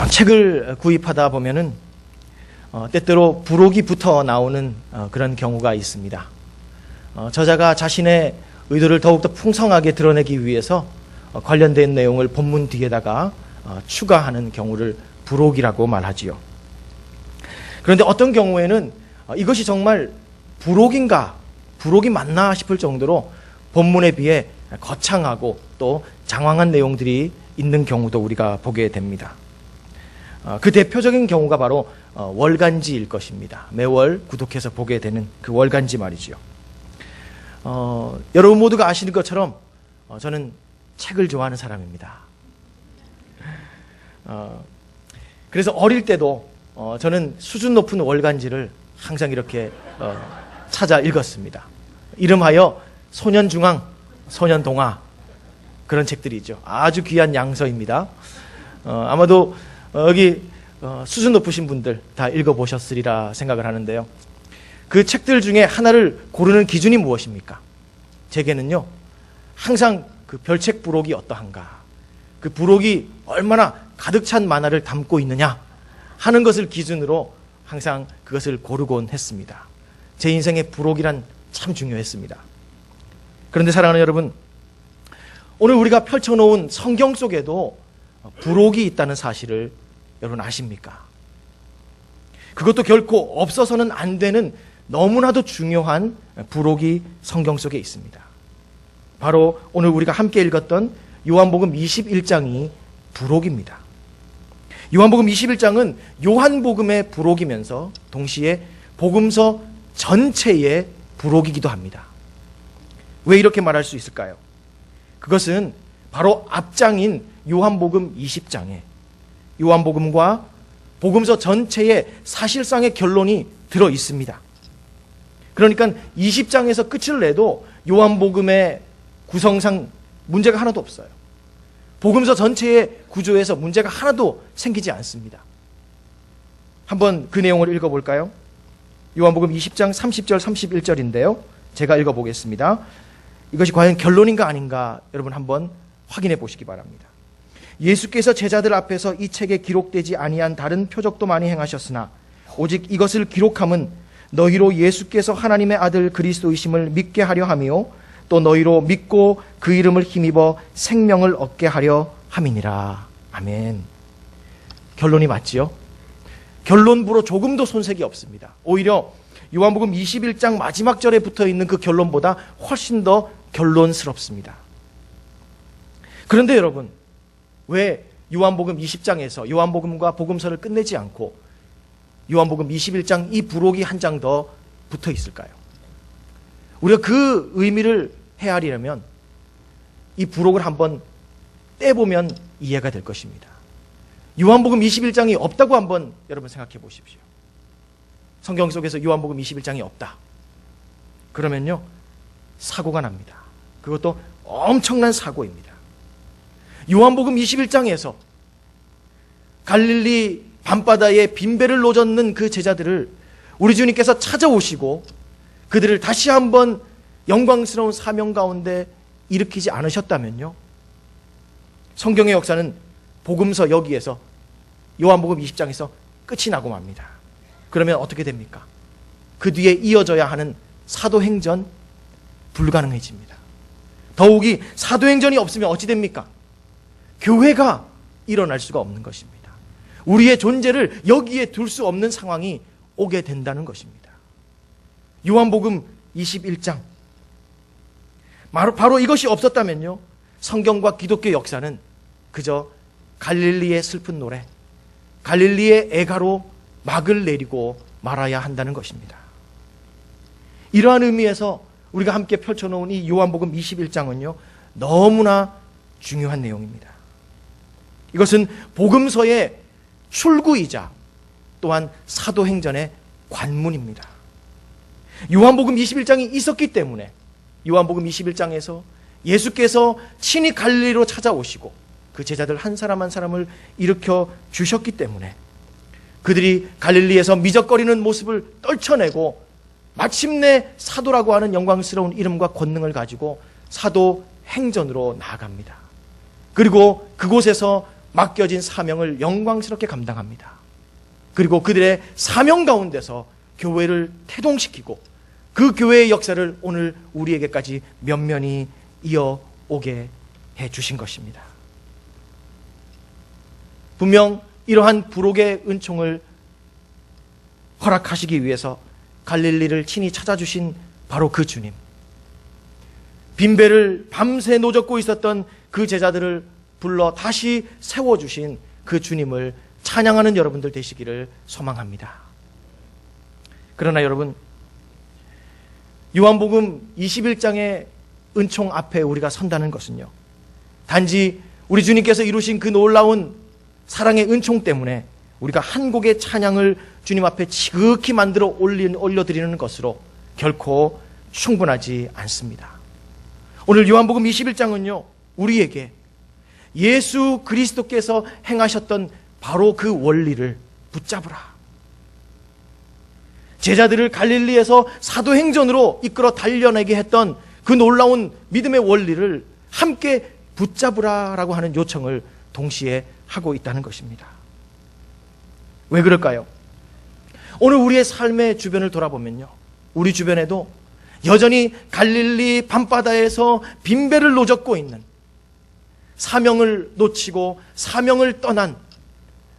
책을 구입하다 보면은 때때로 부록이 붙어 나오는 그런 경우가 있습니다. 저자가 자신의 의도를 더욱더 풍성하게 드러내기 위해서 관련된 내용을 본문 뒤에다가 추가하는 경우를 부록이라고 말하지요. 그런데 어떤 경우에는 이것이 정말 부록인가, 부록이 맞나 싶을 정도로 본문에 비해 거창하고 또 장황한 내용들이 있는 경우도 우리가 보게 됩니다. 그 대표적인 경우가 바로 월간지일 것입니다. 매월 구독해서 보게 되는 그 월간지 말이지요. 여러분 모두가 아시는 것처럼 저는 책을 좋아하는 사람입니다. 그래서 어릴 때도 저는 수준 높은 월간지를 항상 이렇게 찾아 읽었습니다. 이름하여 소년중앙, 소년동화 그런 책들이죠. 아주 귀한 양서입니다. 아마도 여기 수준 높으신 분들 다 읽어보셨으리라 생각을 하는데요. 그 책들 중에 하나를 고르는 기준이 무엇입니까? 제게는요, 항상 그 별책 부록이 어떠한가, 그 부록이 얼마나 가득 찬 만화를 담고 있느냐 하는 것을 기준으로 항상 그것을 고르곤 했습니다. 제 인생의 부록이란 참 중요했습니다. 그런데 사랑하는 여러분, 오늘 우리가 펼쳐놓은 성경 속에도 부록이 있다는 사실을 여러분 아십니까? 그것도 결코 없어서는 안 되는 너무나도 중요한 부록이 성경 속에 있습니다. 바로 오늘 우리가 함께 읽었던 요한복음 21장이 부록입니다. 요한복음 21장은 요한복음의 부록이면서 동시에 복음서 전체의 부록이기도 합니다. 왜 이렇게 말할 수 있을까요? 그것은 바로 앞장인 요한복음 20장에 요한복음과 복음서 전체의 사실상의 결론이 들어 있습니다. 그러니까 20장에서 끝을 내도 요한복음의 구성상 문제가 하나도 없어요. 복음서 전체의 구조에서 문제가 하나도 생기지 않습니다. 한번 그 내용을 읽어볼까요? 요한복음 20장 30절 31절인데요. 제가 읽어보겠습니다. 이것이 과연 결론인가 아닌가 여러분 한번 확인해 보시기 바랍니다. 예수께서 제자들 앞에서 이 책에 기록되지 아니한 다른 표적도 많이 행하셨으나 오직 이것을 기록함은 너희로 예수께서 하나님의 아들 그리스도이심을 믿게 하려 함이요 또 너희로 믿고 그 이름을 힘입어 생명을 얻게 하려 함이니라. 아멘. 결론이 맞지요? 결론부로 조금도 손색이 없습니다. 오히려 요한복음 21장 마지막 절에 붙어있는 그 결론보다 훨씬 더 결론스럽습니다. 그런데 여러분, 왜 요한복음 20장에서 요한복음과 복음서를 끝내지 않고 요한복음 21장 이 부록이 한 장 더 붙어 있을까요? 우리가 그 의미를 헤아리려면 이 부록을 한번 떼보면 이해가 될 것입니다. 요한복음 21장이 없다고 한번 여러분 생각해 보십시오. 성경 속에서 요한복음 21장이 없다. 그러면요, 사고가 납니다. 그것도 엄청난 사고입니다. 요한복음 21장에서 갈릴리 밤바다에 빈배를 노젓는 그 제자들을 우리 주님께서 찾아오시고 그들을 다시 한번 영광스러운 사명 가운데 일으키지 않으셨다면요, 성경의 역사는 복음서 여기에서 요한복음 20장에서 끝이 나고 맙니다. 그러면 어떻게 됩니까? 그 뒤에 이어져야 하는 사도행전 불가능해집니다. 더욱이 사도행전이 없으면 어찌 됩니까? 교회가 일어날 수가 없는 것입니다. 우리의 존재를 여기에 둘 수 없는 상황이 오게 된다는 것입니다. 요한복음 21장 바로 이것이 없었다면요, 성경과 기독교 역사는 그저 갈릴리의 슬픈 노래, 갈릴리의 애가로 막을 내리고 말아야 한다는 것입니다. 이러한 의미에서 우리가 함께 펼쳐놓은 이 요한복음 21장은요 너무나 중요한 내용입니다. 이것은 복음서의 출구이자 또한 사도행전의 관문입니다. 요한복음 21장이 있었기 때문에 요한복음 21장에서 예수께서 친히 갈릴리로 찾아오시고 그 제자들 한 사람 한 사람을 일으켜 주셨기 때문에 그들이 갈릴리에서 미적거리는 모습을 떨쳐내고 마침내 사도라고 하는 영광스러운 이름과 권능을 가지고 사도행전으로 나아갑니다. 그리고 그곳에서 맡겨진 사명을 영광스럽게 감당합니다. 그리고 그들의 사명 가운데서 교회를 태동시키고 그 교회의 역사를 오늘 우리에게까지 면면히 이어오게 해주신 것입니다. 분명 이러한 부록의 은총을 허락하시기 위해서 갈릴리를 친히 찾아주신 바로 그 주님, 빈배를 밤새 노젓고 있었던 그 제자들을 불러 다시 세워주신 그 주님을 찬양하는 여러분들 되시기를 소망합니다. 그러나 여러분, 요한복음 21장의 은총 앞에 우리가 선다는 것은요, 단지 우리 주님께서 이루신 그 놀라운 사랑의 은총 때문에 우리가 한 곡의 찬양을 주님 앞에 지극히 만들어 올려드리는 것으로 결코 충분하지 않습니다. 오늘 요한복음 21장은요, 우리에게 예수 그리스도께서 행하셨던 바로 그 원리를 붙잡으라, 제자들을 갈릴리에서 사도행전으로 이끌어 달려내게 했던 그 놀라운 믿음의 원리를 함께 붙잡으라라고 하는 요청을 동시에 하고 있다는 것입니다. 왜 그럴까요? 오늘 우리의 삶의 주변을 돌아보면요, 우리 주변에도 여전히 갈릴리 밤바다에서 빈배를 노젓고 있는, 사명을 놓치고 사명을 떠난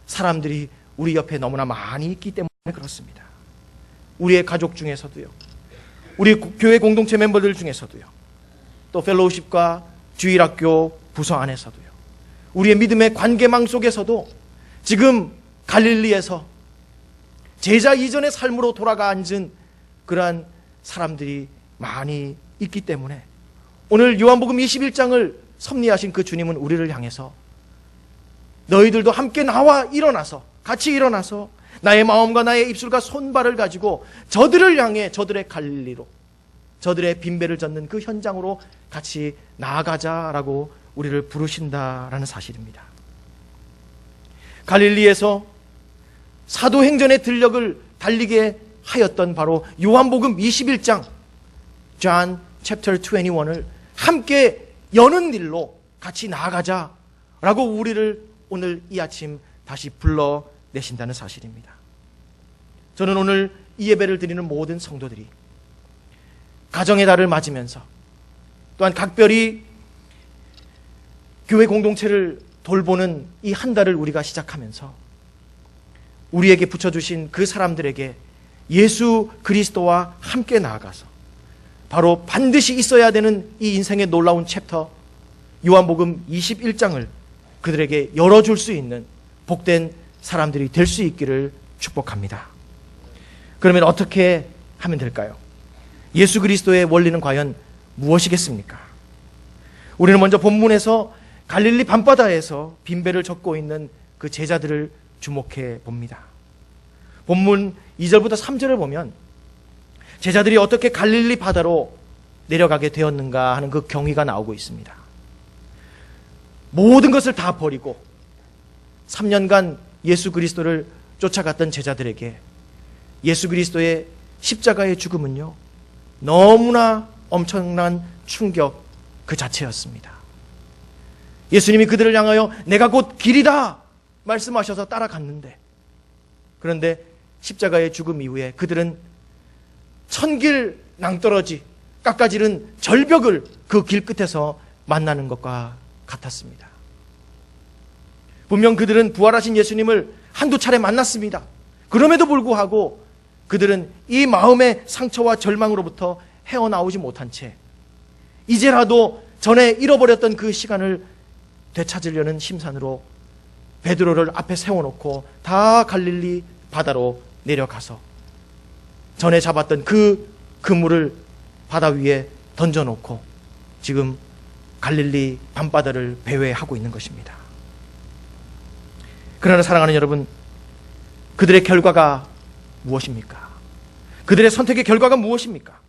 사람들이 우리 옆에 너무나 많이 있기 때문에 그렇습니다. 우리의 가족 중에서도요, 우리 교회 공동체 멤버들 중에서도요, 또 펠로우십과 주일학교 부서 안에서도요, 우리의 믿음의 관계망 속에서도 지금 갈릴리에서 제자 이전의 삶으로 돌아가 앉은 그러한 사람들이 많이 있기 때문에 오늘 요한복음 21장을 섭리하신 그 주님은 우리를 향해서 너희들도 함께 나와 일어나서, 같이 일어나서 나의 마음과 나의 입술과 손발을 가지고 저들을 향해 저들의 갈릴리로, 저들의 빈배를 젓는 그 현장으로 같이 나아가자라고 우리를 부르신다라는 사실입니다. 갈릴리에서 사도행전의 들녘을 달리게 하였던 바로 요한복음 21장, John chapter 21을 함께 여는 일로 같이 나아가자라고 우리를 오늘 이 아침 다시 불러내신다는 사실입니다. 저는 오늘 이 예배를 드리는 모든 성도들이 가정의 달을 맞으면서 또한 각별히 교회 공동체를 돌보는 이 한 달을 우리가 시작하면서 우리에게 붙여주신 그 사람들에게 예수 그리스도와 함께 나아가서 바로 반드시 있어야 되는 이 인생의 놀라운 챕터 요한복음 21장을 그들에게 열어줄 수 있는 복된 사람들이 될 수 있기를 축복합니다. 그러면 어떻게 하면 될까요? 예수 그리스도의 원리는 과연 무엇이겠습니까? 우리는 먼저 본문에서 갈릴리 밤바다에서 빈배를 젓고 있는 그 제자들을 주목해 봅니다. 본문 2절부터 3절을 보면 제자들이 어떻게 갈릴리 바다로 내려가게 되었는가 하는 그 경위가 나오고 있습니다. 모든 것을 다 버리고 3년간 예수 그리스도를 쫓아갔던 제자들에게 예수 그리스도의 십자가의 죽음은요, 너무나 엄청난 충격 그 자체였습니다. 예수님이 그들을 향하여 내가 곧 길이다 말씀하셔서 따라갔는데, 그런데 십자가의 죽음 이후에 그들은 천길 낭떠러지 깎아지른 절벽을 그 길 끝에서 만나는 것과 같았습니다. 분명 그들은 부활하신 예수님을 한두 차례 만났습니다. 그럼에도 불구하고 그들은 이 마음의 상처와 절망으로부터 헤어나오지 못한 채 이제라도 전에 잃어버렸던 그 시간을 되찾으려는 심산으로 베드로를 앞에 세워놓고 다 갈릴리 바다로 내려가서 전에 잡았던 그 그물을 바다 위에 던져놓고 지금 갈릴리 밤바다를 배회하고 있는 것입니다. 그러나 사랑하는 여러분, 그들의 결과가 무엇입니까? 그들의 선택의 결과가 무엇입니까?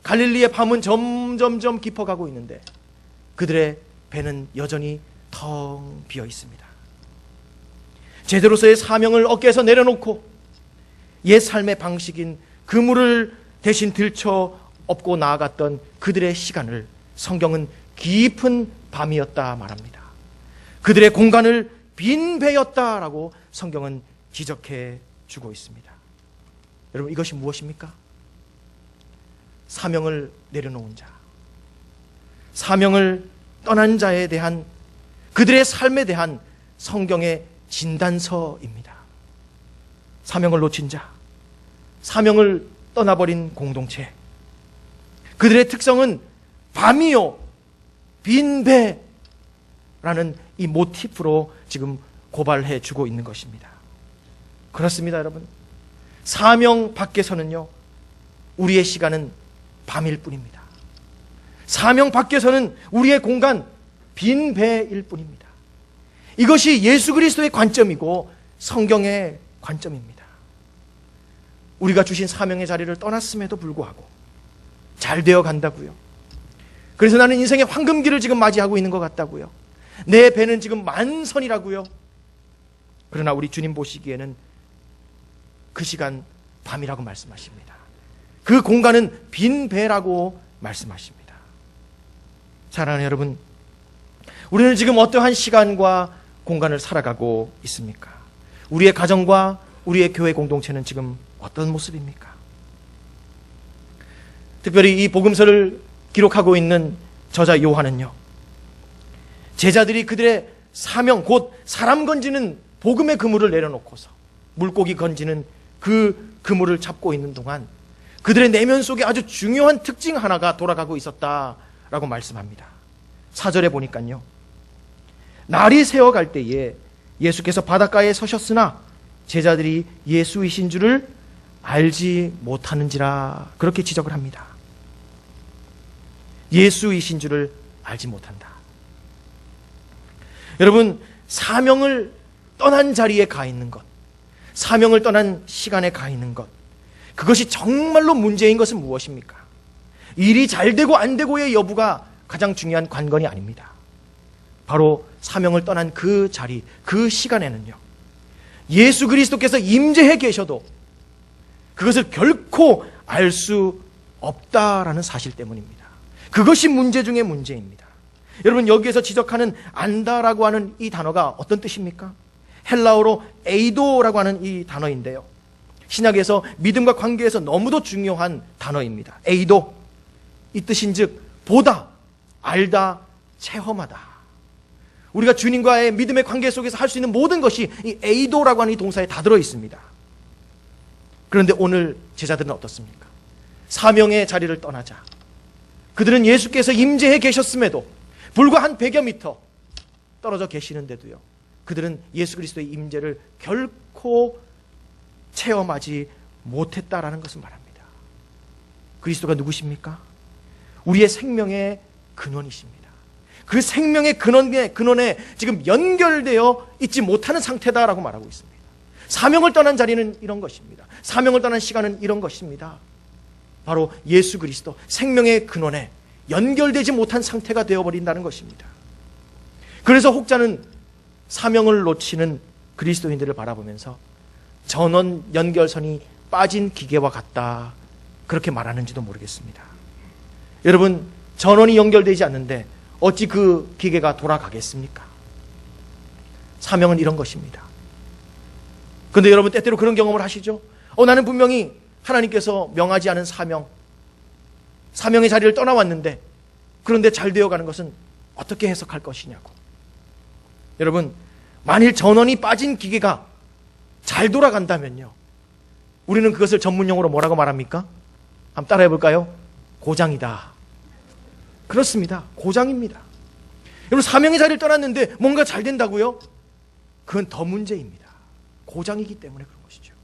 갈릴리의 밤은 점점점 깊어가고 있는데 그들의 배는 여전히 텅 비어 있습니다. 제대로서의 사명을 어깨에서 내려놓고 옛 삶의 방식인 그물을 대신 들쳐 업고 나아갔던 그들의 시간을 성경은 깊은 밤이었다 말합니다. 그들의 공간을 빈배였다라고 성경은 지적해 주고 있습니다. 여러분, 이것이 무엇입니까? 사명을 내려놓은 자, 사명을 떠난 자에 대한, 그들의 삶에 대한 성경의 진단서입니다. 사명을 놓친 자, 사명을 떠나버린 공동체, 그들의 특성은 밤이요 빈배라는 이 모티프로 지금 고발해 주고 있는 것입니다. 그렇습니다, 여러분. 사명 밖에서는요, 우리의 시간은 밤일 뿐입니다. 사명 밖에서는 우리의 공간 빈배일 뿐입니다. 이것이 예수 그리스도의 관점이고 성경의 관점입니다. 우리가 주신 사명의 자리를 떠났음에도 불구하고 잘 되어 간다고요. 그래서 나는 인생의 황금기를 지금 맞이하고 있는 것 같다고요. 내 배는 지금 만선이라고요. 그러나 우리 주님 보시기에는 그 시간 밤이라고 말씀하십니다. 그 공간은 빈 배라고 말씀하십니다. 사랑하는 여러분, 우리는 지금 어떠한 시간과 공간을 살아가고 있습니까? 우리의 가정과 우리의 교회 공동체는 지금 어떤 모습입니까? 특별히 이 복음서를 기록하고 있는 저자 요한은요, 제자들이 그들의 사명, 곧 사람 건지는 복음의 그물을 내려놓고서 물고기 건지는 그 그물을 잡고 있는 동안 그들의 내면 속에 아주 중요한 특징 하나가 돌아가고 있었다라고 말씀합니다. 4절에 보니까요, 날이 새어갈 때에 예수께서 바닷가에 서셨으나 제자들이 예수이신 줄을 알지 못하는지라, 그렇게 지적을 합니다. 예수이신 줄을 알지 못한다. 여러분, 사명을 떠난 자리에 가 있는 것, 사명을 떠난 시간에 가 있는 것, 그것이 정말로 문제인 것은 무엇입니까? 일이 잘 되고 안 되고의 여부가 가장 중요한 관건이 아닙니다. 바로 사명을 떠난 그 자리, 그 시간에는요, 예수 그리스도께서 임재해 계셔도 그것을 결코 알 수 없다라는 사실 때문입니다. 그것이 문제 중의 문제입니다. 여러분, 여기에서 지적하는 안다라고 하는 이 단어가 어떤 뜻입니까? 헬라어로 에이도라고 하는 이 단어인데요, 신약에서 믿음과 관계에서 너무도 중요한 단어입니다. 에이도, 이 뜻인즉 보다, 알다, 체험하다. 우리가 주님과의 믿음의 관계 속에서 할 수 있는 모든 것이 이 에이도라고 하는 이 동사에 다 들어 있습니다. 그런데 오늘 제자들은 어떻습니까? 사명의 자리를 떠나자 그들은 예수께서 임재해 계셨음에도 불과 한 100여 미터 떨어져 계시는데도요, 그들은 예수 그리스도의 임재를 결코 체험하지 못했다라는 것을 말합니다. 그리스도가 누구십니까? 우리의 생명의 근원이십니다. 그 생명의 근원에 지금 연결되어 있지 못하는 상태다라고 말하고 있습니다. 사명을 떠난 자리는 이런 것입니다. 사명을 떠난 시간은 이런 것입니다. 바로 예수 그리스도 생명의 근원에 연결되지 못한 상태가 되어버린다는 것입니다. 그래서 혹자는 사명을 놓치는 그리스도인들을 바라보면서 전원 연결선이 빠진 기계와 같다, 그렇게 말하는지도 모르겠습니다. 여러분, 전원이 연결되지 않는데 어찌 그 기계가 돌아가겠습니까? 사명은 이런 것입니다. 그런데 여러분, 때때로 그런 경험을 하시죠? 나는 분명히 하나님께서 명하지 않은 사명의 자리를 떠나왔는데, 그런데 잘 되어가는 것은 어떻게 해석할 것이냐고. 여러분, 만일 전원이 빠진 기계가 잘 돌아간다면요, 우리는 그것을 전문용어로 뭐라고 말합니까? 한번 따라해 볼까요? 고장이다. 그렇습니다. 고장입니다. 여러분, 사명의 자리를 떠났는데 뭔가 잘 된다고요? 그건 더 문제입니다. 고장이기 때문에 그런 것이죠.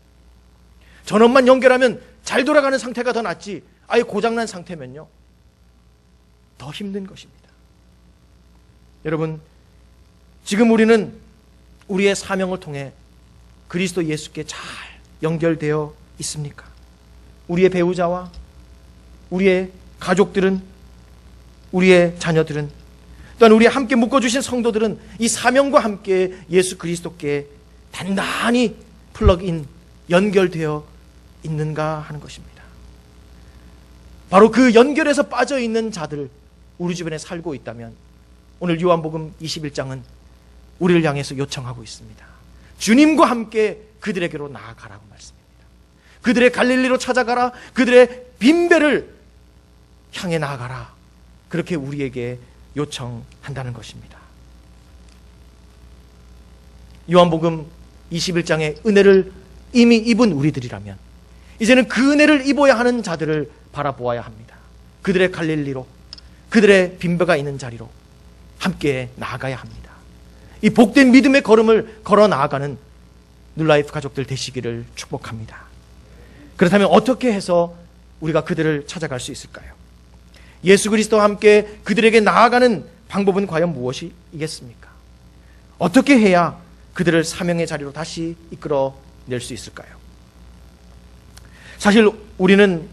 전원만 연결하면 잘 돌아가는 상태가 더 낫지, 아예 고장난 상태면요, 더 힘든 것입니다. 여러분, 지금 우리는 우리의 사명을 통해 그리스도 예수께 잘 연결되어 있습니까? 우리의 배우자와 우리의 가족들은, 우리의 자녀들은, 또한 우리 함께 묶어주신 성도들은 이 사명과 함께 예수 그리스도께 단단히 플러그인, 연결되어 있는가 하는 것입니다. 바로 그 연결에서 빠져있는 자들, 우리 주변에 살고 있다면 오늘 요한복음 21장은 우리를 향해서 요청하고 있습니다. 주님과 함께 그들에게로 나아가라고 말씀입니다. 그들의 갈릴리로 찾아가라. 그들의 빈배를 향해 나아가라. 그렇게 우리에게 요청한다는 것입니다. 요한복음 21장의 은혜를 이미 입은 우리들이라면 이제는 그 은혜를 입어야 하는 자들을 바라보아야 합니다. 그들의 갈릴리로, 그들의 빈배가 있는 자리로 함께 나아가야 합니다. 이 복된 믿음의 걸음을 걸어 나아가는 뉴라이프 가족들 되시기를 축복합니다. 그렇다면 어떻게 해서 우리가 그들을 찾아갈 수 있을까요? 예수 그리스도와 함께 그들에게 나아가는 방법은 과연 무엇이겠습니까? 어떻게 해야 그들을 사명의 자리로 다시 이끌어낼 수 있을까요? 사실 우리는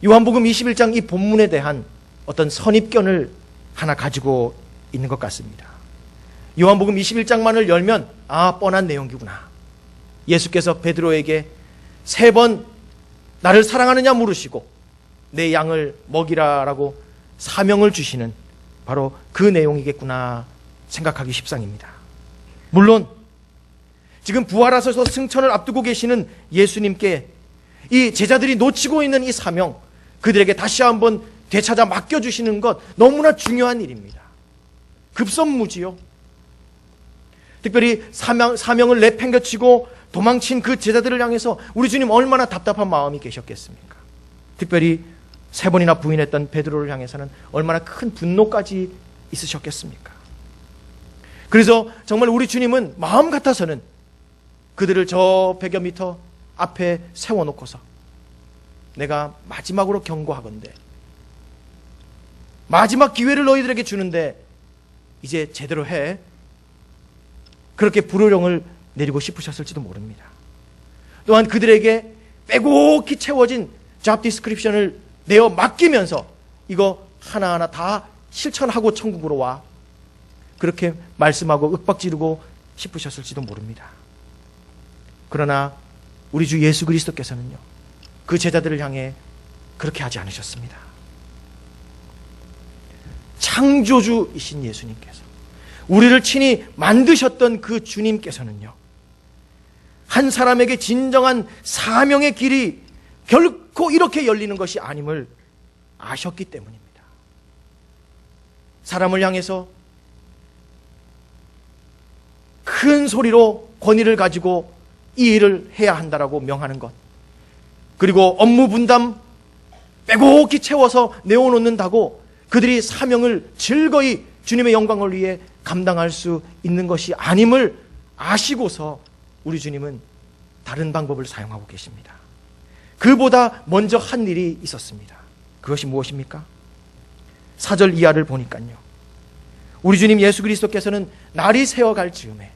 요한복음 21장 이 본문에 대한 어떤 선입견을 하나 가지고 있는 것 같습니다. 요한복음 21장만을 열면 뻔한 내용이구나. 예수께서 베드로에게 3번 나를 사랑하느냐 물으시고 내 양을 먹이라라고 사명을 주시는 바로 그 내용이겠구나 생각하기 십상입니다. 물론 지금 부활하셔서 승천을 앞두고 계시는 예수님께 이 제자들이 놓치고 있는 이 사명, 그들에게 다시 한번 되찾아 맡겨주시는 것 너무나 중요한 일입니다. 급선무지요. 특별히 사명을 내팽겨치고 도망친 그 제자들을 향해서 우리 주님 얼마나 답답한 마음이 계셨겠습니까? 특별히 3번이나 부인했던 베드로를 향해서는 얼마나 큰 분노까지 있으셨겠습니까? 그래서 정말 우리 주님은 마음 같아서는 그들을 저 100여 미터 앞에 세워놓고서 내가 마지막으로 경고하건대 마지막 기회를 너희들에게 주는데 이제 제대로 해. 그렇게 불호령을 내리고 싶으셨을지도 모릅니다. 또한 그들에게 빼곡히 채워진 잡 디스크립션을 내어 맡기면서 이거 하나하나 다 실천하고 천국으로 와. 그렇게 말씀하고 윽박지르고 싶으셨을지도 모릅니다. 그러나 우리 주 예수 그리스도께서는요, 그 제자들을 향해 그렇게 하지 않으셨습니다. 창조주이신 예수님께서, 우리를 친히 만드셨던 그 주님께서는요, 한 사람에게 진정한 사명의 길이 결코 이렇게 열리는 것이 아님을 아셨기 때문입니다. 사람을 향해서 큰 소리로 권위를 가지고 이 일을 해야 한다라고 명하는 것, 그리고 업무 분담 빼곡히 채워서 내어놓는다고 그들이 사명을 즐거이 주님의 영광을 위해 감당할 수 있는 것이 아님을 아시고서 우리 주님은 다른 방법을 사용하고 계십니다. 그보다 먼저 한 일이 있었습니다. 그것이 무엇입니까? 4절 이하를 보니까요, 우리 주님 예수 그리스도께서는 날이 새어갈 즈음에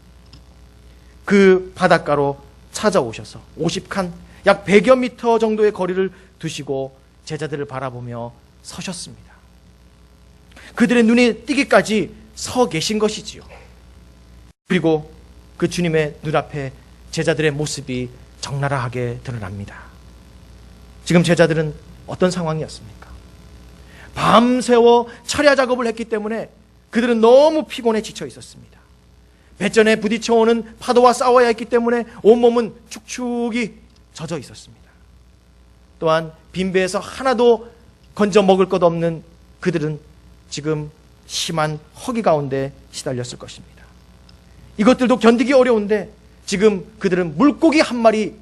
그 바닷가로 찾아오셔서 50칸 약 100여 미터 정도의 거리를 두시고 제자들을 바라보며 서셨습니다. 그들의 눈에 띄기까지 서 계신 것이지요. 그리고 그 주님의 눈앞에 제자들의 모습이 적나라하게 드러납니다. 지금 제자들은 어떤 상황이었습니까? 밤새워 철야 작업을 했기 때문에 그들은 너무 피곤해 지쳐 있었습니다. 배전에 부딪혀오는 파도와 싸워야 했기 때문에 온몸은 축축이 젖어 있었습니다. 또한 빈배에서 하나도 건져 먹을 것 없는 그들은 지금 심한 허기 가운데 시달렸을 것입니다. 이것들도 견디기 어려운데 지금 그들은 물고기 한 마리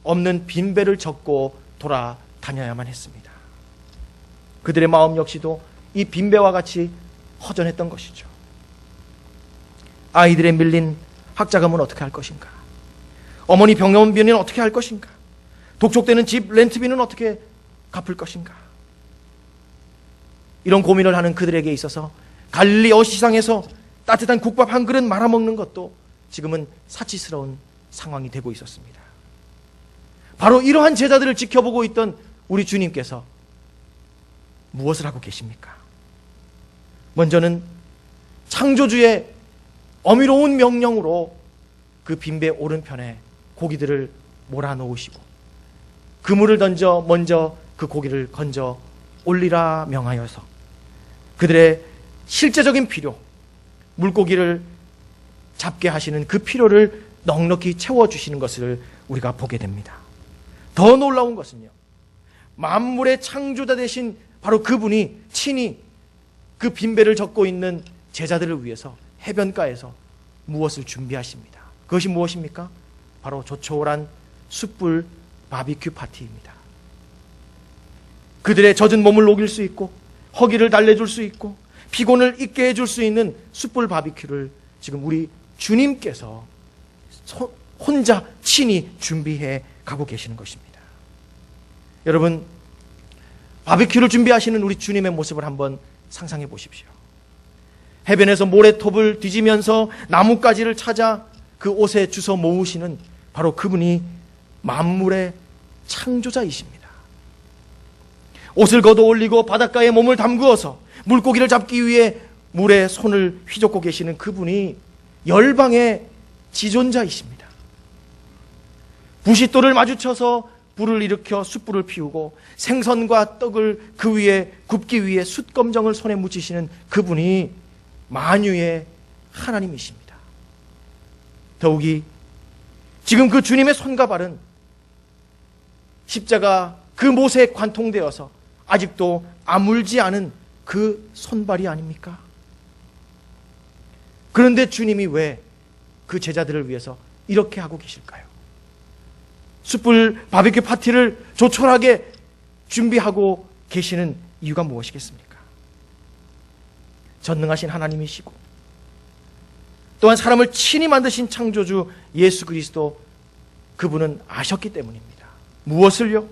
없는 빈배를 젓고 돌아다녀야만 했습니다. 그들의 마음 역시도 이 빈배와 같이 허전했던 것이죠. 아이들의 밀린 학자금은 어떻게 할 것인가? 어머니 병원비는 어떻게 할 것인가? 독촉되는 집 렌트비는 어떻게 갚을 것인가? 이런 고민을 하는 그들에게 있어서 갈릴리 어시장에서 따뜻한 국밥 한 그릇 말아먹는 것도 지금은 사치스러운 상황이 되고 있었습니다. 바로 이러한 제자들을 지켜보고 있던 우리 주님께서 무엇을 하고 계십니까? 먼저는 창조주의 어미로운 명령으로 그 빈배 오른편에 고기들을 몰아놓으시고 그물을 던져 먼저 그 고기를 건져 올리라 명하여서 그들의 실제적인 필요, 물고기를 잡게 하시는 그 필요를 넉넉히 채워주시는 것을 우리가 보게 됩니다. 더 놀라운 것은요, 만물의 창조자 되신 바로 그분이 친히 그 빈배를 젓고 있는 제자들을 위해서 해변가에서 무엇을 준비하십니다. 그것이 무엇입니까? 바로 조촐한 숯불 바비큐 파티입니다. 그들의 젖은 몸을 녹일 수 있고 허기를 달래줄 수 있고 피곤을 잊게 해줄 수 있는 숯불 바비큐를 지금 우리 주님께서 혼자 친히 준비해 가고 계시는 것입니다. 여러분, 바비큐를 준비하시는 우리 주님의 모습을 한번 상상해 보십시오. 해변에서 모래톱을 뒤지면서 나뭇가지를 찾아 그 옷에 주워 모으시는 바로 그분이 만물의 창조자이십니다. 옷을 걷어 올리고 바닷가에 몸을 담그어서 물고기를 잡기 위해 물에 손을 휘젓고 계시는 그분이 열방의 지존자이십니다. 부싯돌을 마주쳐서 불을 일으켜 숯불을 피우고 생선과 떡을 그 위에 굽기 위해 숯검정을 손에 묻히시는 그분이 만유의 하나님이십니다. 더욱이 지금 그 주님의 손과 발은 십자가 그 못에 관통되어서 아직도 아물지 않은 그 손발이 아닙니까? 그런데 주님이 왜 그 제자들을 위해서 이렇게 하고 계실까요? 숯불 바비큐 파티를 조촐하게 준비하고 계시는 이유가 무엇이겠습니까? 전능하신 하나님이시고 또한 사람을 친히 만드신 창조주 예수 그리스도, 그분은 아셨기 때문입니다. 무엇을요?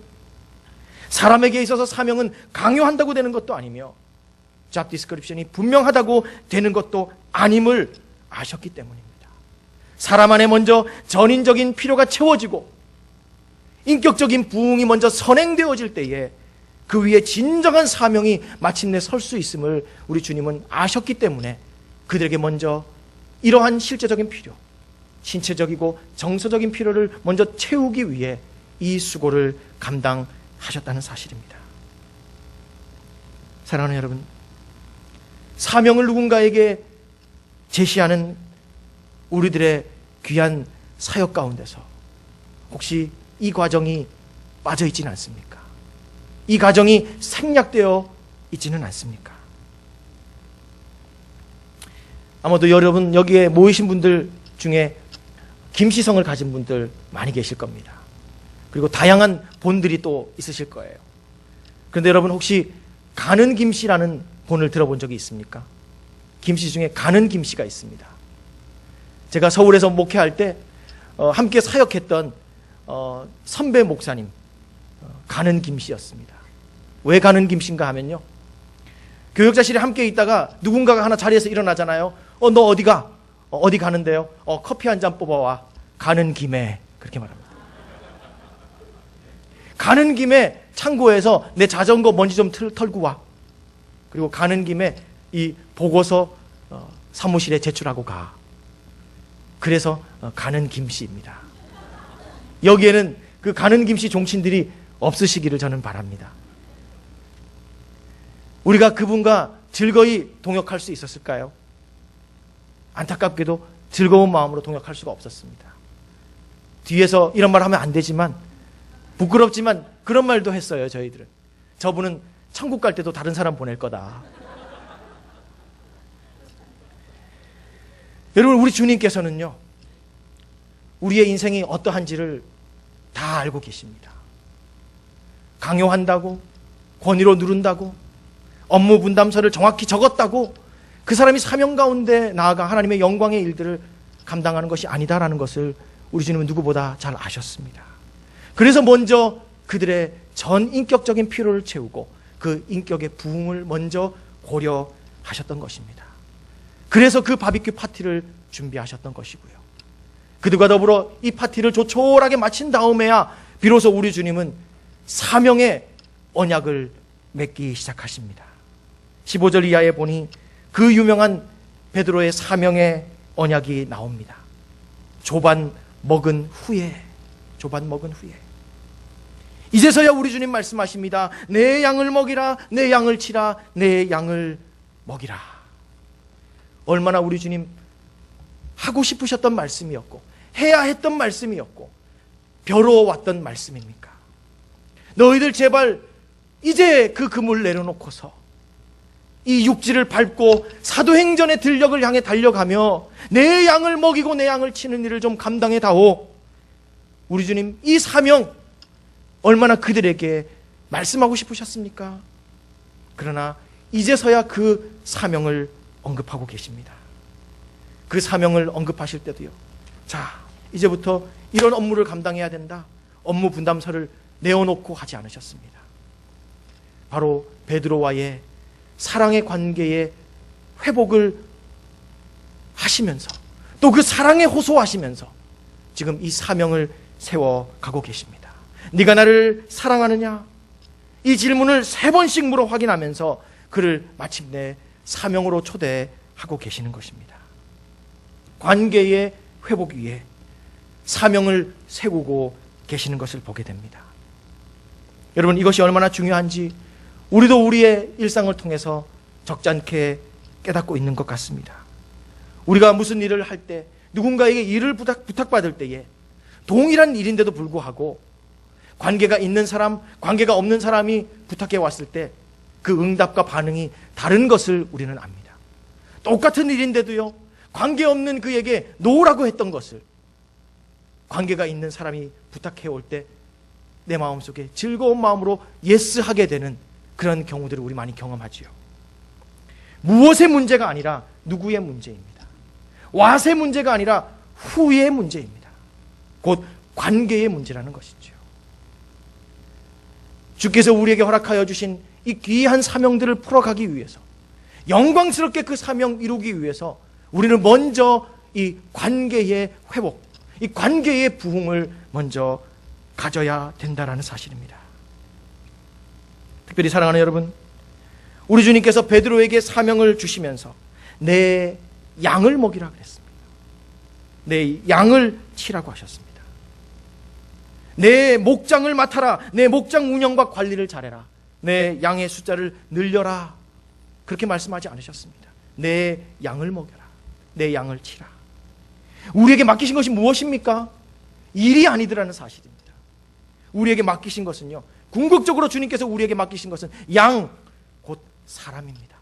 사람에게 있어서 사명은 강요한다고 되는 것도 아니며 잡 디스크립션이 분명하다고 되는 것도 아님을 아셨기 때문입니다. 사람 안에 먼저 전인적인 필요가 채워지고 인격적인 부흥이 먼저 선행되어질 때에 그 위에 진정한 사명이 마침내 설 수 있음을 우리 주님은 아셨기 때문에 그들에게 먼저 이러한 실제적인 필요, 신체적이고 정서적인 필요를 먼저 채우기 위해 이 수고를 감당하셨다는 사실입니다. 사랑하는 여러분, 사명을 누군가에게 제시하는 우리들의 귀한 사역 가운데서 혹시 이 과정이 빠져 있지는 않습니까? 이 과정이 생략되어 있지는 않습니까? 아마도 여러분 여기에 모이신 분들 중에 김씨성을 가진 분들 많이 계실 겁니다. 그리고 다양한 본들이 또 있으실 거예요. 그런데 여러분 혹시 가는 김씨라는 본을 들어본 적이 있습니까? 김씨 중에 가는 김씨가 있습니다. 제가 서울에서 목회할 때 함께 사역했던 선배 목사님, 가는 김씨였습니다. 왜 가는 김씨인가 하면요, 교역자실에 함께 있다가 누군가가 하나 자리에서 일어나잖아요. 너 어디가? 어디 가는데요? 커피 한 잔 뽑아와. 가는 김에. 그렇게 말합니다. 가는 김에 창고에서 내 자전거 먼지 좀 털고 와. 그리고 가는 김에 이 보고서 사무실에 제출하고 가. 그래서 가는 김씨입니다. 여기에는 그 가는 김씨 종친들이 없으시기를 저는 바랍니다. 우리가 그분과 즐거이 동역할 수 있었을까요? 안타깝게도 즐거운 마음으로 동역할 수가 없었습니다. 뒤에서 이런 말 하면 안 되지만, 부끄럽지만 그런 말도 했어요. 저희들은 저분은 천국 갈 때도 다른 사람 보낼 거다. 여러분, 우리 주님께서는요, 우리의 인생이 어떠한지를 다 알고 계십니다. 강요한다고, 권위로 누른다고, 업무 분담서를 정확히 적었다고 그 사람이 사명 가운데 나아가 하나님의 영광의 일들을 감당하는 것이 아니다라는 것을 우리 주님은 누구보다 잘 아셨습니다. 그래서 먼저 그들의 전 인격적인 필요를 채우고 그 인격의 부흥을 먼저 고려하셨던 것입니다. 그래서 그 바비큐 파티를 준비하셨던 것이고요. 그들과 더불어 이 파티를 조촐하게 마친 다음에야 비로소 우리 주님은 사명의 언약을 맺기 시작하십니다. 15절 이하에 보니 그 유명한 베드로의 사명의 언약이 나옵니다. 조반 먹은 후에, 조반 먹은 후에. 이제서야 우리 주님 말씀하십니다. 내 양을 먹이라, 내 양을 치라, 내 양을 먹이라. 얼마나 우리 주님 하고 싶으셨던 말씀이었고 해야 했던 말씀이었고 벼러왔던 말씀입니까? 너희들 제발 이제 그 금을 내려놓고서 이 육지를 밟고 사도행전의 들녘을 향해 달려가며 내 양을 먹이고 내 양을 치는 일을 좀 감당해 다오. 우리 주님, 이 사명 얼마나 그들에게 말씀하고 싶으셨습니까? 그러나 이제서야 그 사명을 언급하고 계십니다. 그 사명을 언급하실 때도요, 자, 이제부터 이런 업무를 감당해야 된다, 업무 분담서를 내어놓고 하지 않으셨습니다. 바로 베드로와의 사랑의 관계의 회복을 하시면서 또 그 사랑에 호소하시면서 지금 이 사명을 세워가고 계십니다. 네가 나를 사랑하느냐? 이 질문을 3번씩 물어 확인하면서 그를 마침내 사명으로 초대하고 계시는 것입니다. 관계의 회복 위에 사명을 세우고 계시는 것을 보게 됩니다. 여러분, 이것이 얼마나 중요한지 우리도 우리의 일상을 통해서 적잖게 깨닫고 있는 것 같습니다. 우리가 무슨 일을 할 때, 누군가에게 일을 부탁받을 때에 동일한 일인데도 불구하고 관계가 있는 사람, 관계가 없는 사람이 부탁해 왔을 때 그 응답과 반응이 다른 것을 우리는 압니다. 똑같은 일인데도요, 관계없는 그에게 노라고 했던 것을 관계가 있는 사람이 부탁해 올 때 내 마음속에 즐거운 마음으로 예스하게 되는 그런 경우들을 우리 많이 경험하지요. 무엇의 문제가 아니라 누구의 문제입니다. 왓의 문제가 아니라 후의 문제입니다. 곧 관계의 문제라는 것이죠. 주께서 우리에게 허락하여 주신 이 귀한 사명들을 풀어가기 위해서, 영광스럽게 그 사명 이루기 위해서 우리는 먼저 이 관계의 회복, 이 관계의 부흥을 먼저 가져야 된다라는 사실입니다. 특별히 사랑하는 여러분, 우리 주님께서 베드로에게 사명을 주시면서 내 양을 먹이라 그랬습니다. 내 양을 치라고 하셨습니다. 내 목장을 맡아라. 내 목장 운영과 관리를 잘해라. 내 양의 숫자를 늘려라. 그렇게 말씀하지 않으셨습니다. 내 양을 먹여라. 내 양을 치라. 우리에게 맡기신 것이 무엇입니까? 일이 아니더라는 사실입니다. 우리에게 맡기신 것은요, 궁극적으로 주님께서 우리에게 맡기신 것은 양, 곧 사람입니다.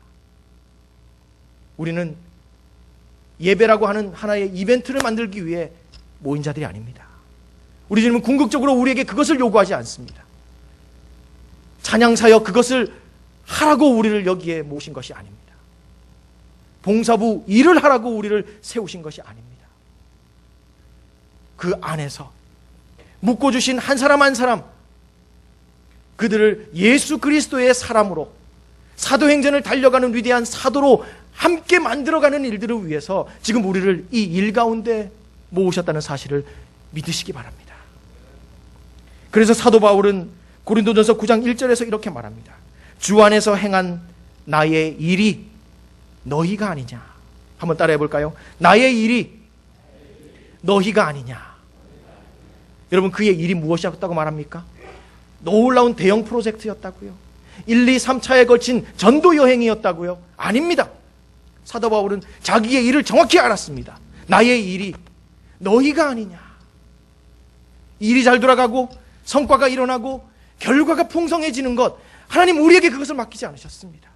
우리는 예배라고 하는 하나의 이벤트를 만들기 위해 모인 자들이 아닙니다. 우리 주님은 궁극적으로 우리에게 그것을 요구하지 않습니다. 찬양사역 그것을 하라고 우리를 여기에 모신 것이 아닙니다. 봉사부 일을 하라고 우리를 세우신 것이 아닙니다. 그 안에서 묶어주신 한 사람 한 사람, 그들을 예수 그리스도의 사람으로, 사도행전을 달려가는 위대한 사도로 함께 만들어가는 일들을 위해서 지금 우리를 이 일 가운데 모으셨다는 사실을 믿으시기 바랍니다. 그래서 사도 바울은 고린도전서 9장 1절에서 이렇게 말합니다. 주 안에서 행한 나의 일이 너희가 아니냐. 한번 따라해 볼까요? 나의 일이 너희가 아니냐. 여러분, 그의 일이 무엇이었다고 말합니까? 놀라운 대형 프로젝트였다고요? 1, 2, 3차에 걸친 전도 여행이었다고요? 아닙니다. 사도 바울은 자기의 일을 정확히 알았습니다. 나의 일이 너희가 아니냐. 일이 잘 돌아가고 성과가 일어나고 결과가 풍성해지는 것, 하나님 우리에게 그것을 맡기지 않으셨습니다.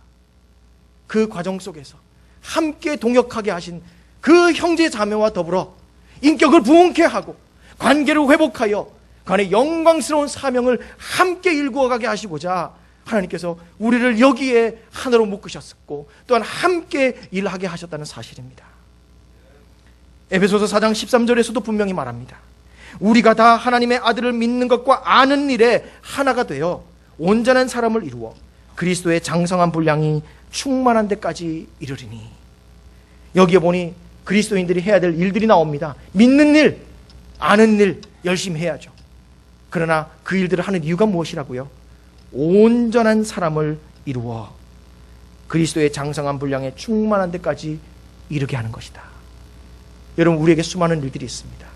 그 과정 속에서 함께 동역하게 하신 그 형제 자매와 더불어 인격을 부흥케 하고 관계를 회복하여 그 안에 영광스러운 사명을 함께 일구어가게 하시고자 하나님께서 우리를 여기에 하나로 묶으셨고 또한 함께 일하게 하셨다는 사실입니다. 에베소서 4장 13절에서도 분명히 말합니다. 우리가 다 하나님의 아들을 믿는 것과 아는 일에 하나가 되어 온전한 사람을 이루어 그리스도의 장성한 분량이 충만한 데까지 이르리니. 여기에 보니 그리스도인들이 해야 될 일들이 나옵니다. 믿는 일, 아는 일 열심히 해야죠. 그러나 그 일들을 하는 이유가 무엇이라고요? 온전한 사람을 이루어 그리스도의 장성한 분량에 충만한 데까지 이르게 하는 것이다. 여러분, 우리에게 수많은 일들이 있습니다.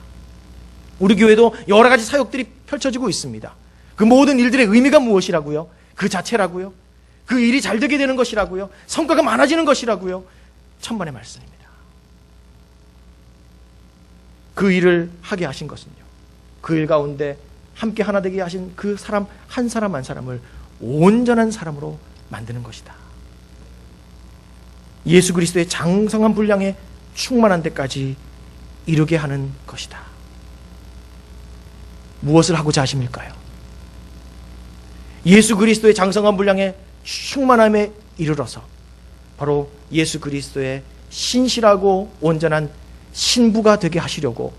우리 교회도 여러 가지 사역들이 펼쳐지고 있습니다. 그 모든 일들의 의미가 무엇이라고요? 그 자체라고요? 그 일이 잘 되게 되는 것이라고요? 성과가 많아지는 것이라고요? 천만의 말씀입니다. 그 일을 하게 하신 것은요, 그 일 가운데 함께 하나 되게 하신 그 사람 한 사람 한 사람을 온전한 사람으로 만드는 것이다. 예수 그리스도의 장성한 분량에 충만한 데까지 이르게 하는 것이다. 무엇을 하고자 하십니까요? 예수 그리스도의 장성한 분량에 충만함에 이르러서 바로 예수 그리스도의 신실하고 온전한 신부가 되게 하시려고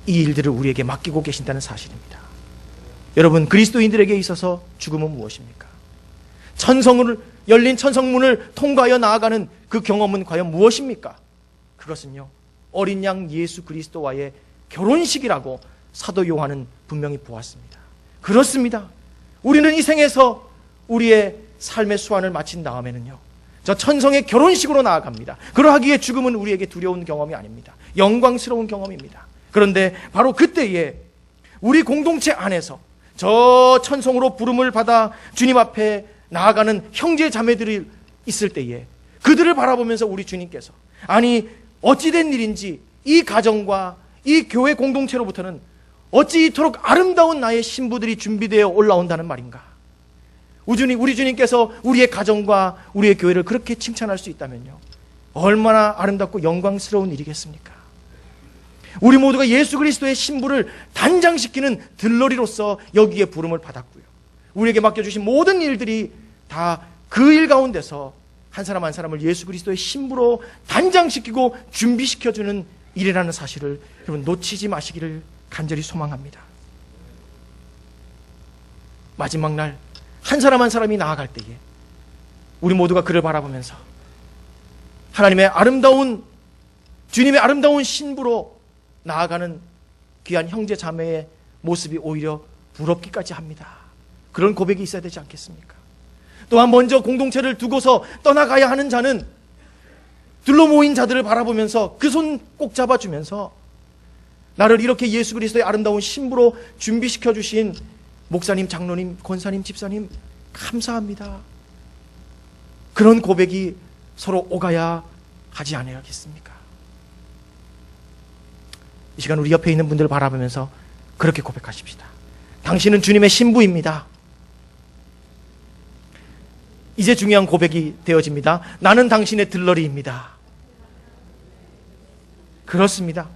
이 일들을 우리에게 맡기고 계신다는 사실입니다. 여러분, 그리스도인들에게 있어서 죽음은 무엇입니까? 열린 천성문을 통과하여 나아가는 그 경험은 과연 무엇입니까? 그것은요, 어린 양 예수 그리스도와의 결혼식이라고 사도 요한은 분명히 보았습니다. 그렇습니다. 우리는 이 생에서 우리의 삶의 수완을 마친 다음에는요, 저 천성의 결혼식으로 나아갑니다. 그러하기에 죽음은 우리에게 두려운 경험이 아닙니다. 영광스러운 경험입니다. 그런데 바로 그때에 우리 공동체 안에서 저 천성으로 부름을 받아 주님 앞에 나아가는 형제 자매들이 있을 때에 그들을 바라보면서 우리 주님께서, 아니 어찌된 일인지 이 가정과 이 교회 공동체로부터는 어찌 이토록 아름다운 나의 신부들이 준비되어 올라온다는 말인가? 우리 주님께서 우리의 가정과 우리의 교회를 그렇게 칭찬할 수 있다면요, 얼마나 아름답고 영광스러운 일이겠습니까? 우리 모두가 예수 그리스도의 신부를 단장시키는 들러리로서 여기에 부름을 받았고요, 우리에게 맡겨주신 모든 일들이 다 그 일 가운데서 한 사람 한 사람을 예수 그리스도의 신부로 단장시키고 준비시켜주는 일이라는 사실을 여러분 놓치지 마시기를 간절히 소망합니다. 마지막 날 한 사람 한 사람이 나아갈 때에 우리 모두가 그를 바라보면서 하나님의 아름다운, 주님의 아름다운 신부로 나아가는 귀한 형제 자매의 모습이 오히려 부럽기까지 합니다. 그런 고백이 있어야 되지 않겠습니까? 또한 먼저 공동체를 두고서 떠나가야 하는 자는 둘러 모인 자들을 바라보면서 그 손 꼭 잡아주면서, 나를 이렇게 예수 그리스도의 아름다운 신부로 준비시켜 주신 목사님, 장로님, 권사님, 집사님 감사합니다. 그런 고백이 서로 오가야 하지 않아야겠습니까? 이 시간 우리 옆에 있는 분들을 바라보면서 그렇게 고백하십시다. 당신은 주님의 신부입니다. 이제 중요한 고백이 되어집니다. 나는 당신의 들러리입니다. 그렇습니다.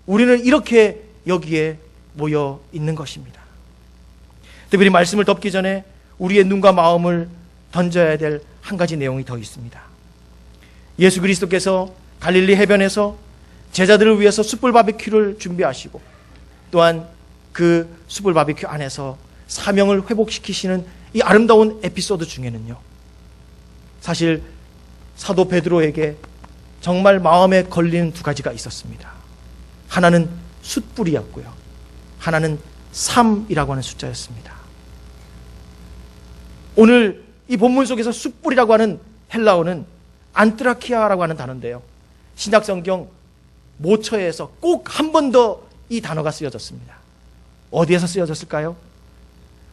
우리는 이렇게 여기에 모여 있는 것입니다. 특별히 말씀을 덮기 전에 우리의 눈과 마음을 던져야 될 한 가지 내용이 더 있습니다. 예수 그리스도께서 갈릴리 해변에서 제자들을 위해서 숯불 바비큐를 준비하시고 또한 그 숯불 바비큐 안에서 사명을 회복시키시는 이 아름다운 에피소드 중에는요, 사실 사도 베드로에게 정말 마음에 걸리는 두 가지가 있었습니다. 하나는 숯불이었고요, 하나는 3이라고 하는 숫자였습니다. 오늘 이 본문 속에서 숯불이라고 하는 헬라어는 안트라키아라고 하는 단어인데요, 신약성경 모처에서 꼭 한 번 더 이 단어가 쓰여졌습니다. 어디에서 쓰여졌을까요?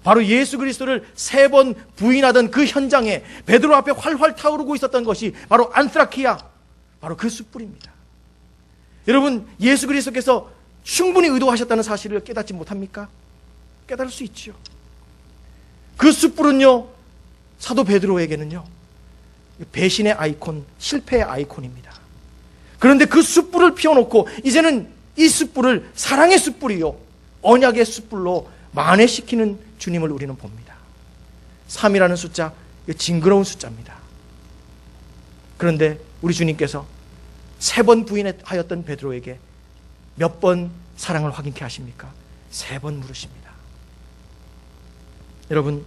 바로 예수 그리스도를 3번 부인하던 그 현장에 베드로 앞에 활활 타오르고 있었던 것이 바로 안트라키아, 바로 그 숯불입니다. 여러분, 예수 그리스도께서 충분히 의도하셨다는 사실을 깨닫지 못합니까? 깨달을 수 있지요. 그 숯불은요, 사도 베드로에게는요, 배신의 아이콘, 실패의 아이콘입니다. 그런데 그 숯불을 피워놓고 이제는 이 숯불을 사랑의 숯불이요, 언약의 숯불로 만회시키는 주님을 우리는 봅니다. 3이라는 숫자, 징그러운 숫자입니다. 그런데 우리 주님께서 3번 부인하였던 베드로에게 몇 번 사랑을 확인케 하십니까? 3번 물으십니다. 여러분,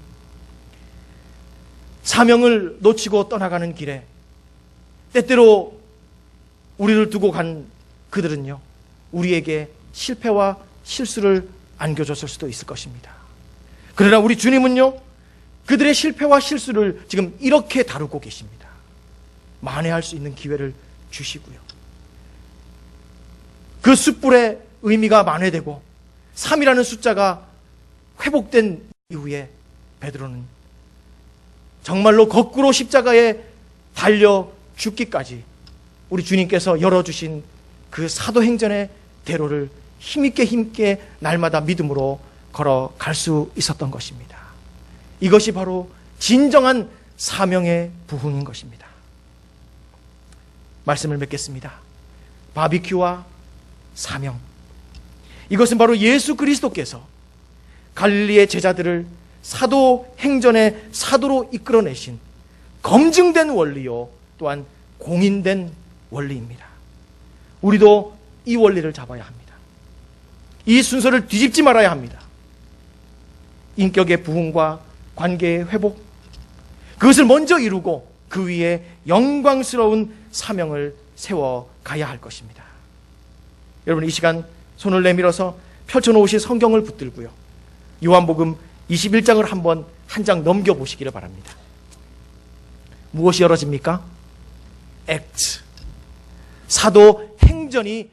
사명을 놓치고 떠나가는 길에 때때로 우리를 두고 간 그들은요, 우리에게 실패와 실수를 안겨줬을 수도 있을 것입니다. 그러나 우리 주님은요, 그들의 실패와 실수를 지금 이렇게 다루고 계십니다. 만회할 수 있는 기회를 주시고요, 그 숯불의 의미가 만회되고 3이라는 숫자가 회복된 이후에 베드로는 정말로 거꾸로 십자가에 달려 죽기까지 우리 주님께서 열어주신 그 사도행전의 대로를 힘있게 날마다 믿음으로 걸어갈 수 있었던 것입니다. 이것이 바로 진정한 사명의 부흥인 것입니다. 말씀을 맺겠습니다. 바비큐와 사명. 이것은 바로 예수 그리스도께서 갈릴리의 제자들을 사도행전의 사도로 이끌어내신 검증된 원리요, 또한 공인된 원리입니다. 우리도 이 원리를 잡아야 합니다. 이 순서를 뒤집지 말아야 합니다. 인격의 부흥과 관계의 회복, 그것을 먼저 이루고 그 위에 영광스러운 사명을 세워가야 할 것입니다. 여러분, 이 시간 손을 내밀어서 펼쳐놓으신 성경을 붙들고요, 요한복음 21장을 한 장 넘겨보시기를 바랍니다. 무엇이 열어집니까? 액트, 사도행전이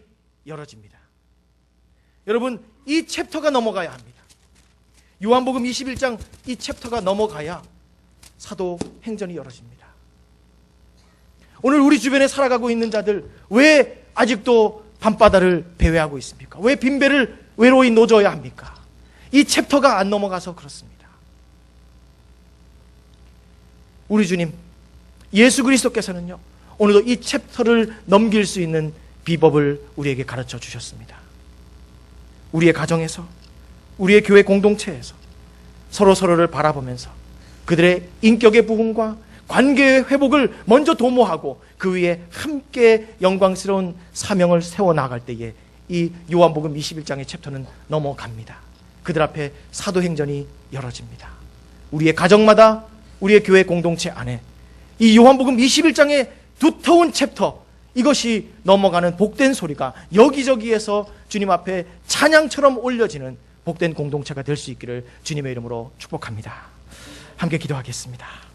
열어집니다. 여러분, 이 챕터가 넘어가야 합니다. 요한복음 21장 이 챕터가 넘어가야 사도행전이 열어집니다. 오늘 우리 주변에 살아가고 있는 자들, 왜 아직도 밤바다를 배회하고 있습니까? 왜 빈배를 외로이 노져야 합니까? 이 챕터가 안 넘어가서 그렇습니다. 우리 주님 예수 그리스도께서는요, 오늘도 이 챕터를 넘길 수 있는 비법을 우리에게 가르쳐 주셨습니다. 우리의 가정에서, 우리의 교회 공동체에서 서로를 바라보면서 그들의 인격의 부흥과 관계의 회복을 먼저 도모하고 그 위에 함께 영광스러운 사명을 세워나갈 때에 이 요한복음 21장의 챕터는 넘어갑니다. 그들 앞에 사도행전이 열어집니다. 우리의 가정마다, 우리의 교회 공동체 안에 이 요한복음 21장의 두터운 챕터, 이것이 넘어가는 복된 소리가 여기저기에서 주님 앞에 찬양처럼 올려지는 복된 공동체가 될 수 있기를 주님의 이름으로 축복합니다. 함께 기도하겠습니다.